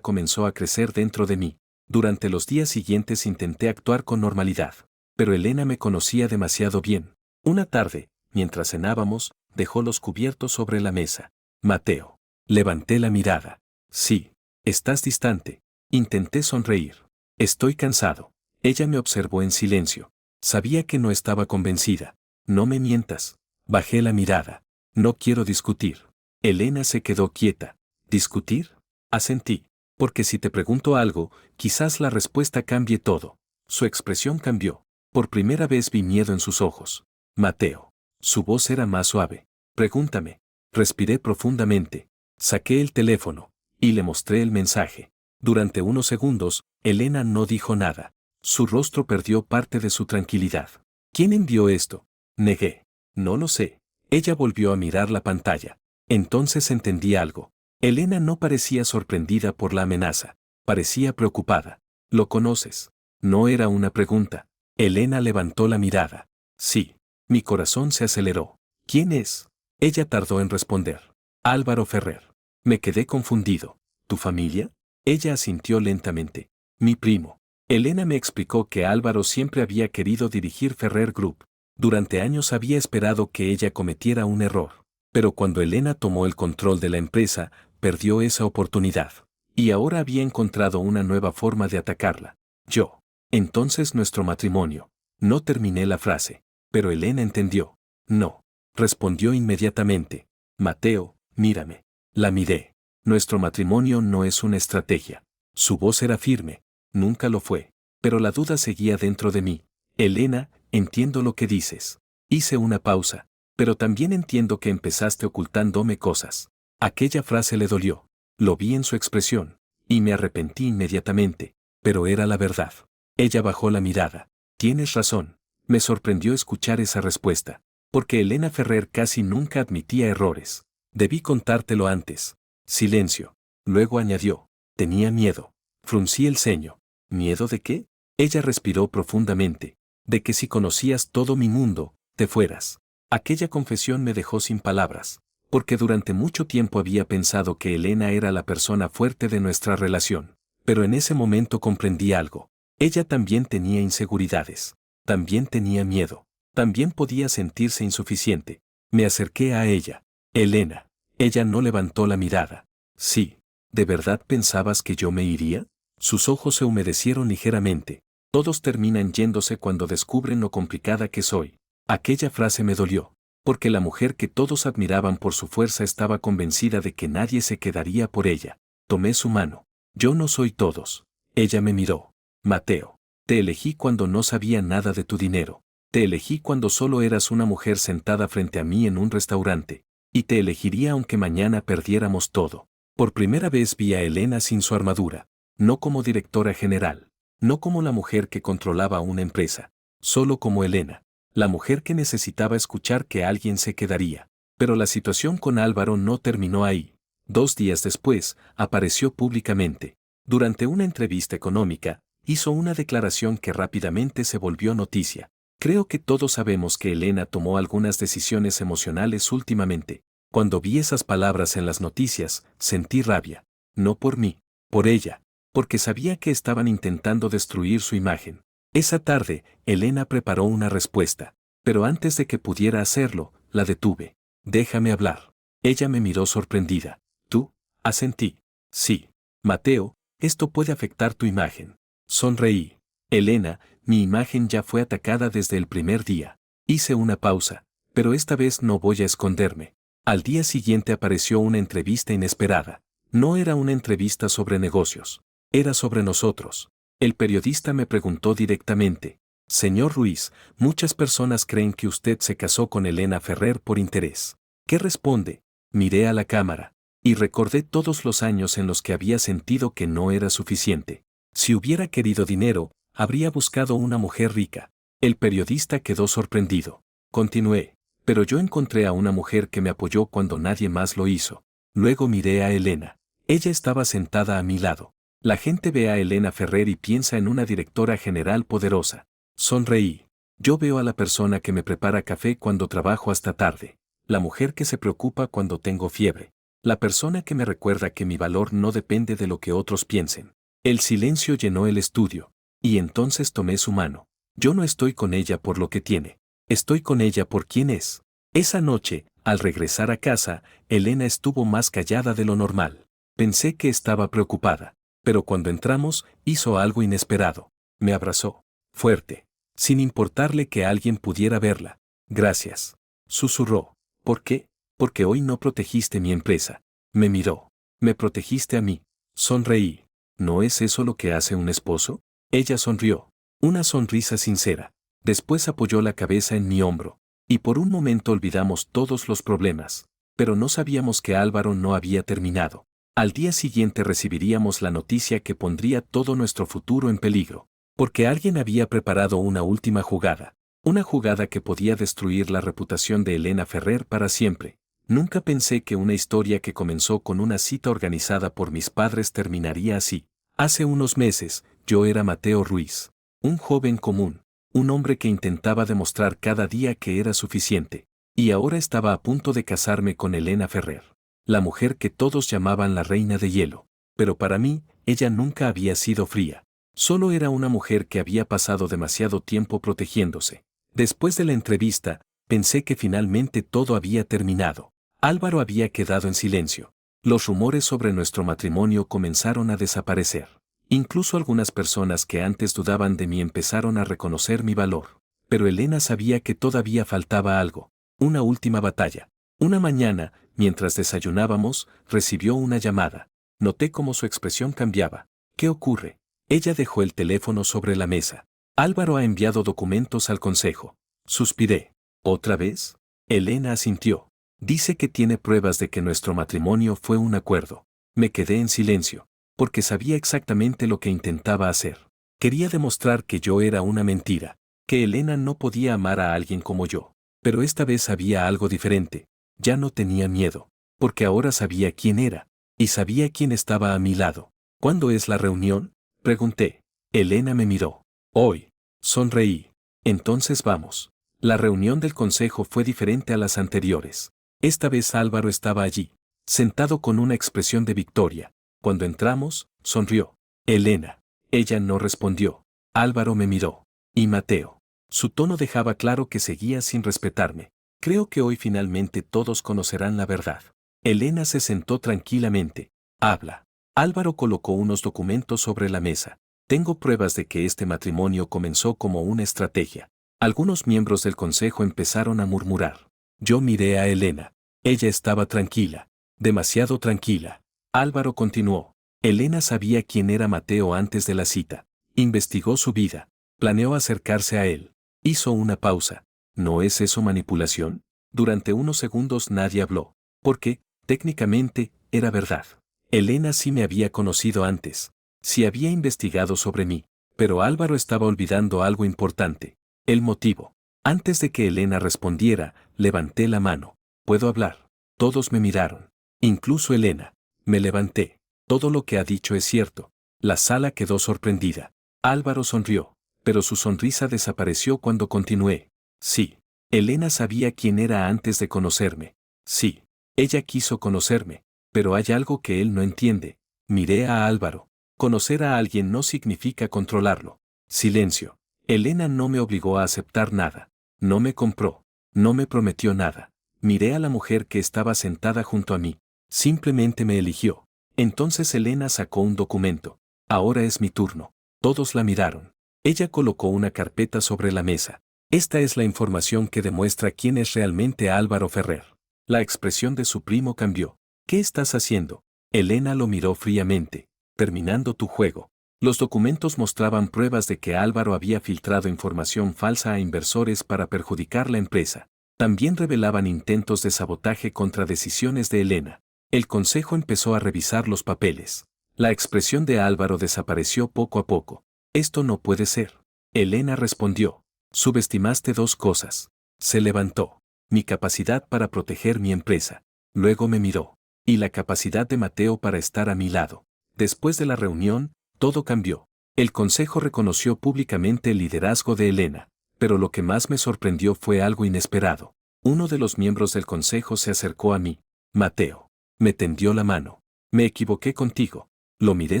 comenzó a crecer dentro de mí. Durante los días siguientes intenté actuar con normalidad, pero Elena me conocía demasiado bien. Una tarde, mientras cenábamos, dejó los cubiertos sobre la mesa. Mateo. Levanté la mirada. Sí. Estás distante. Intenté sonreír. Estoy cansado. Ella me observó en silencio. Sabía que no estaba convencida. No me mientas. Bajé la mirada. No quiero discutir. Elena se quedó quieta. ¿Discutir? Asentí. Porque si te pregunto algo, quizás la respuesta cambie todo. Su expresión cambió. Por primera vez vi miedo en sus ojos. Mateo. Su voz era más suave. Pregúntame. Respiré profundamente. Saqué el teléfono y le mostré el mensaje. Durante unos segundos, Elena no dijo nada. Su rostro perdió parte de su tranquilidad. ¿Quién envió esto? Negué. No lo sé. Ella volvió a mirar la pantalla. Entonces entendí algo. Elena no parecía sorprendida por la amenaza. Parecía preocupada. ¿Lo conoces? No era una pregunta. Elena levantó la mirada. Sí. Mi corazón se aceleró. ¿Quién es? Ella tardó en responder. Álvaro Ferrer. Me quedé confundido. ¿Tu familia? Ella asintió lentamente. Mi primo. Elena me explicó que Álvaro siempre había querido dirigir Ferrer Group. Durante años había esperado que ella cometiera un error. Pero cuando Elena tomó el control de la empresa, perdió esa oportunidad. Y ahora había encontrado una nueva forma de atacarla. Yo. Entonces nuestro matrimonio. No terminé la frase. Pero Elena entendió. No. Respondió inmediatamente. Mateo, mírame. La miré. Nuestro matrimonio no es una estrategia. Su voz era firme. Nunca lo fue. Pero la duda seguía dentro de mí. Elena, entiendo lo que dices. Hice una pausa. Pero también entiendo que empezaste ocultándome cosas. Aquella frase le dolió. Lo vi en su expresión. Y me arrepentí inmediatamente. Pero era la verdad. Ella bajó la mirada. Tienes razón. Me sorprendió escuchar esa respuesta. Porque Elena Ferrer casi nunca admitía errores. Debí contártelo antes. Silencio. Luego añadió. Tenía miedo. Fruncí el ceño. ¿Miedo de qué? Ella respiró profundamente. De que si conocías todo mi mundo, te fueras. Aquella confesión me dejó sin palabras. Porque durante mucho tiempo había pensado que Elena era la persona fuerte de nuestra relación. Pero en ese momento comprendí algo. Ella también tenía inseguridades. También tenía miedo. También podía sentirse insuficiente. Me acerqué a ella. Elena. Ella no levantó la mirada. Sí. ¿De verdad pensabas que yo me iría? Sus ojos se humedecieron ligeramente. Todos terminan yéndose cuando descubren lo complicada que soy. Aquella frase me dolió. Porque la mujer que todos admiraban por su fuerza estaba convencida de que nadie se quedaría por ella. Tomé su mano. Yo no soy todos. Ella me miró. Mateo. Te elegí cuando no sabía nada de tu dinero. Te elegí cuando solo eras una mujer sentada frente a mí en un restaurante. Y te elegiría aunque mañana perdiéramos todo. Por primera vez vi a Elena sin su armadura. No como directora general. No como la mujer que controlaba una empresa. Solo como Elena. La mujer que necesitaba escuchar que alguien se quedaría. Pero la situación con Álvaro no terminó ahí. 2 días después, apareció públicamente. Durante una entrevista económica, hizo una declaración que rápidamente se volvió noticia. Creo que todos sabemos que Elena tomó algunas decisiones emocionales últimamente. Cuando vi esas palabras en las noticias, sentí rabia. No por mí, por ella. Porque sabía que estaban intentando destruir su imagen. Esa tarde, Elena preparó una respuesta. Pero antes de que pudiera hacerlo, la detuve. Déjame hablar. Ella me miró sorprendida. ¿Tú? Asentí. Sí. Mateo, esto puede afectar tu imagen. Sonreí. Elena, mi imagen ya fue atacada desde el primer día. Hice una pausa, pero esta vez no voy a esconderme. Al día siguiente apareció una entrevista inesperada. No era una entrevista sobre negocios. Era sobre nosotros. El periodista me preguntó directamente. Señor Ruiz, muchas personas creen que usted se casó con Elena Ferrer por interés. ¿Qué responde? Miré a la cámara. Y recordé todos los años en los que había sentido que no era suficiente. Si hubiera querido dinero, habría buscado una mujer rica. El periodista quedó sorprendido. Continué. Pero yo encontré a una mujer que me apoyó cuando nadie más lo hizo. Luego miré a Elena. Ella estaba sentada a mi lado. La gente ve a Elena Ferrer y piensa en una directora general poderosa. Sonreí. Yo veo a la persona que me prepara café cuando trabajo hasta tarde, la mujer que se preocupa cuando tengo fiebre, la persona que me recuerda que mi valor no depende de lo que otros piensen. El silencio llenó el estudio, y entonces tomé su mano. Yo no estoy con ella por lo que tiene, estoy con ella por quien es. Esa noche, al regresar a casa, Elena estuvo más callada de lo normal. Pensé que estaba preocupada, pero cuando entramos, hizo algo inesperado. Me abrazó, fuerte, sin importarle que alguien pudiera verla. Gracias. Susurró. ¿Por qué? Porque hoy no protegiste mi empresa. Me miró. Me protegiste a mí. Sonreí. ¿No es eso lo que hace un esposo? Ella sonrió. Una sonrisa sincera. Después apoyó la cabeza en mi hombro. Y por un momento olvidamos todos los problemas. Pero no sabíamos que Álvaro no había terminado. Al día siguiente recibiríamos la noticia que pondría todo nuestro futuro en peligro. Porque alguien había preparado una última jugada. Una jugada que podía destruir la reputación de Elena Ferrer para siempre. Nunca pensé que una historia que comenzó con una cita organizada por mis padres terminaría así. Hace unos meses, yo era Mateo Ruiz. Un joven común. Un hombre que intentaba demostrar cada día que era suficiente. Y ahora estaba a punto de casarme con Elena Ferrer. La mujer que todos llamaban la reina de hielo. Pero para mí, ella nunca había sido fría. Solo era una mujer que había pasado demasiado tiempo protegiéndose. Después de la entrevista, pensé que finalmente todo había terminado. Álvaro había quedado en silencio. Los rumores sobre nuestro matrimonio comenzaron a desaparecer. Incluso algunas personas que antes dudaban de mí empezaron a reconocer mi valor. Pero Elena sabía que todavía faltaba algo. Una última batalla. Una mañana, mientras desayunábamos, recibió una llamada. Noté cómo su expresión cambiaba. ¿Qué ocurre? Ella dejó el teléfono sobre la mesa. Álvaro ha enviado documentos al consejo. Suspiré. ¿Otra vez? Elena asintió. Dice que tiene pruebas de que nuestro matrimonio fue un acuerdo. Me quedé en silencio, porque sabía exactamente lo que intentaba hacer. Quería demostrar que yo era una mentira, que Elena no podía amar a alguien como yo. Pero esta vez había algo diferente. Ya no tenía miedo, porque ahora sabía quién era, y sabía quién estaba a mi lado. ¿Cuándo es la reunión? Pregunté. Elena me miró. Hoy. Sonreí. Entonces vamos. La reunión del consejo fue diferente a las anteriores. Esta vez Álvaro estaba allí, sentado con una expresión de victoria. Cuando entramos, sonrió. Elena. Ella no respondió. Álvaro me miró. Y Mateo. Su tono dejaba claro que seguía sin respetarme. Creo que hoy finalmente todos conocerán la verdad. Elena se sentó tranquilamente. Habla. Álvaro colocó unos documentos sobre la mesa. Tengo pruebas de que este matrimonio comenzó como una estrategia. Algunos miembros del consejo empezaron a murmurar. Yo miré a Elena. Ella estaba tranquila. Demasiado tranquila. Álvaro continuó. Elena sabía quién era Mateo antes de la cita. Investigó su vida. Planeó acercarse a él. Hizo una pausa. ¿No es eso manipulación? Durante unos segundos nadie habló. Porque, técnicamente, era verdad. Elena sí me había conocido antes. Sí había investigado sobre mí. Pero Álvaro estaba olvidando algo importante. El motivo. Antes de que Elena respondiera, levanté la mano. ¿Puedo hablar? Todos me miraron. Incluso Elena. Me levanté. Todo lo que ha dicho es cierto. La sala quedó sorprendida. Álvaro sonrió, pero su sonrisa desapareció cuando continué. Sí. Elena sabía quién era antes de conocerme. Sí. Ella quiso conocerme, pero hay algo que él no entiende. Miré a Álvaro. Conocer a alguien no significa controlarlo. Silencio. Elena no me obligó a aceptar nada. No me compró. No me prometió nada. Miré a la mujer que estaba sentada junto a mí. Simplemente me eligió. Entonces Elena sacó un documento. Ahora es mi turno. Todos la miraron. Ella colocó una carpeta sobre la mesa. Esta es la información que demuestra quién es realmente Álvaro Ferrer. La expresión de su primo cambió. ¿Qué estás haciendo? Elena lo miró fríamente. Terminando tu juego. Los documentos mostraban pruebas de que Álvaro había filtrado información falsa a inversores para perjudicar la empresa. También revelaban intentos de sabotaje contra decisiones de Elena. El consejo empezó a revisar los papeles. La expresión de Álvaro desapareció poco a poco. Esto no puede ser. Elena respondió. Subestimaste dos cosas. Se levantó. Mi capacidad para proteger mi empresa. Luego me miró. Y la capacidad de Mateo para estar a mi lado. Después de la reunión, todo cambió. El consejo reconoció públicamente el liderazgo de Elena. Pero lo que más me sorprendió fue algo inesperado. Uno de los miembros del consejo se acercó a mí. Mateo. Me tendió la mano. Me equivoqué contigo. Lo miré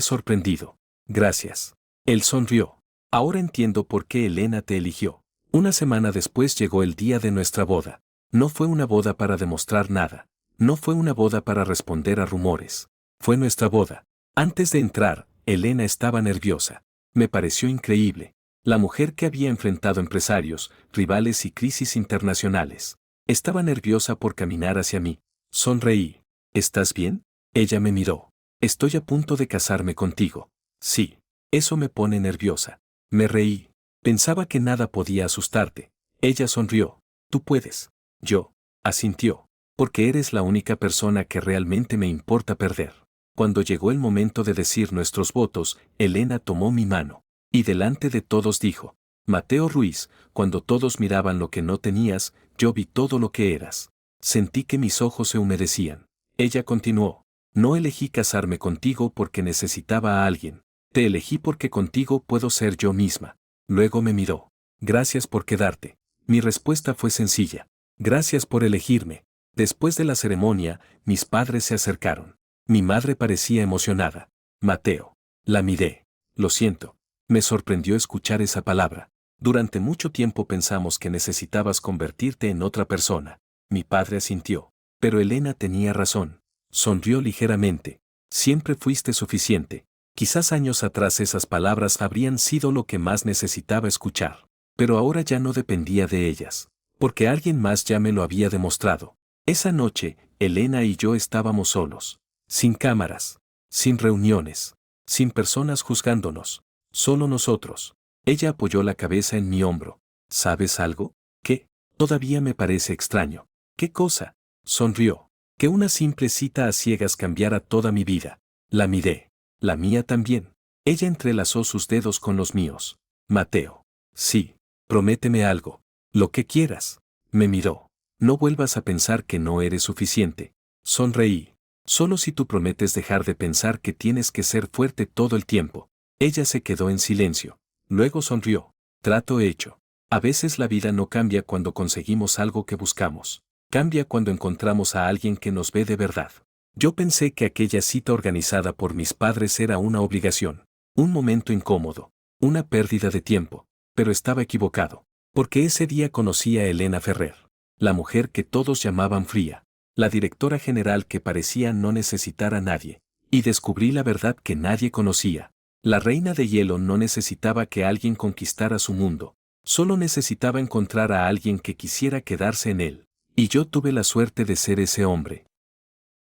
sorprendido. Gracias. Él sonrió. Ahora entiendo por qué Elena te eligió. Una semana después llegó el día de nuestra boda. No fue una boda para demostrar nada. No fue una boda para responder a rumores. Fue nuestra boda. Antes de entrar, Elena estaba nerviosa. Me pareció increíble. La mujer que había enfrentado empresarios, rivales y crisis internacionales. Estaba nerviosa por caminar hacia mí. Sonreí. ¿Estás bien? Ella me miró. Estoy a punto de casarme contigo. Sí. Eso me pone nerviosa. Me reí. Pensaba que nada podía asustarte. Ella sonrió. Tú puedes. Yo. Asintió. Porque eres la única persona que realmente me importa perder. Cuando llegó el momento de decir nuestros votos, Elena tomó mi mano. Y delante de todos dijo, Mateo Ruiz, cuando todos miraban lo que no tenías, yo vi todo lo que eras. Sentí que mis ojos se humedecían. Ella continuó, no elegí casarme contigo porque necesitaba a alguien. Te elegí porque contigo puedo ser yo misma. Luego me miró. Gracias por quedarte. Mi respuesta fue sencilla. Gracias por elegirme. Después de la ceremonia, mis padres se acercaron. Mi madre parecía emocionada. Mateo. La miré. Lo siento. Me sorprendió escuchar esa palabra. Durante mucho tiempo pensamos que necesitabas convertirte en otra persona. Mi padre asintió. Pero Elena tenía razón. Sonrió ligeramente. Siempre fuiste suficiente. Quizás años atrás esas palabras habrían sido lo que más necesitaba escuchar. Pero ahora ya no dependía de ellas. Porque alguien más ya me lo había demostrado. Esa noche, Elena y yo estábamos solos. Sin cámaras. Sin reuniones. Sin personas juzgándonos. Solo nosotros. Ella apoyó la cabeza en mi hombro. ¿Sabes algo? ¿Qué? Todavía me parece extraño. ¿Qué cosa? Sonrió. Que una simple cita a ciegas cambiara toda mi vida. La miré. La mía también. Ella entrelazó sus dedos con los míos. Mateo. Sí. Prométeme algo. Lo que quieras. Me miró. No vuelvas a pensar que no eres suficiente. Sonreí. Solo si tú prometes dejar de pensar que tienes que ser fuerte todo el tiempo. Ella se quedó en silencio. Luego sonrió. Trato hecho. A veces la vida no cambia cuando conseguimos algo que buscamos. Cambia cuando encontramos a alguien que nos ve de verdad. Yo pensé que aquella cita organizada por mis padres era una obligación. Un momento incómodo. Una pérdida de tiempo. Pero estaba equivocado. Porque ese día conocí a Elena Ferrer. La mujer que todos llamaban fría. La directora general que parecía no necesitar a nadie. Y descubrí la verdad que nadie conocía. La reina de hielo no necesitaba que alguien conquistara su mundo. Solo necesitaba encontrar a alguien que quisiera quedarse en él. Y yo tuve la suerte de ser ese hombre.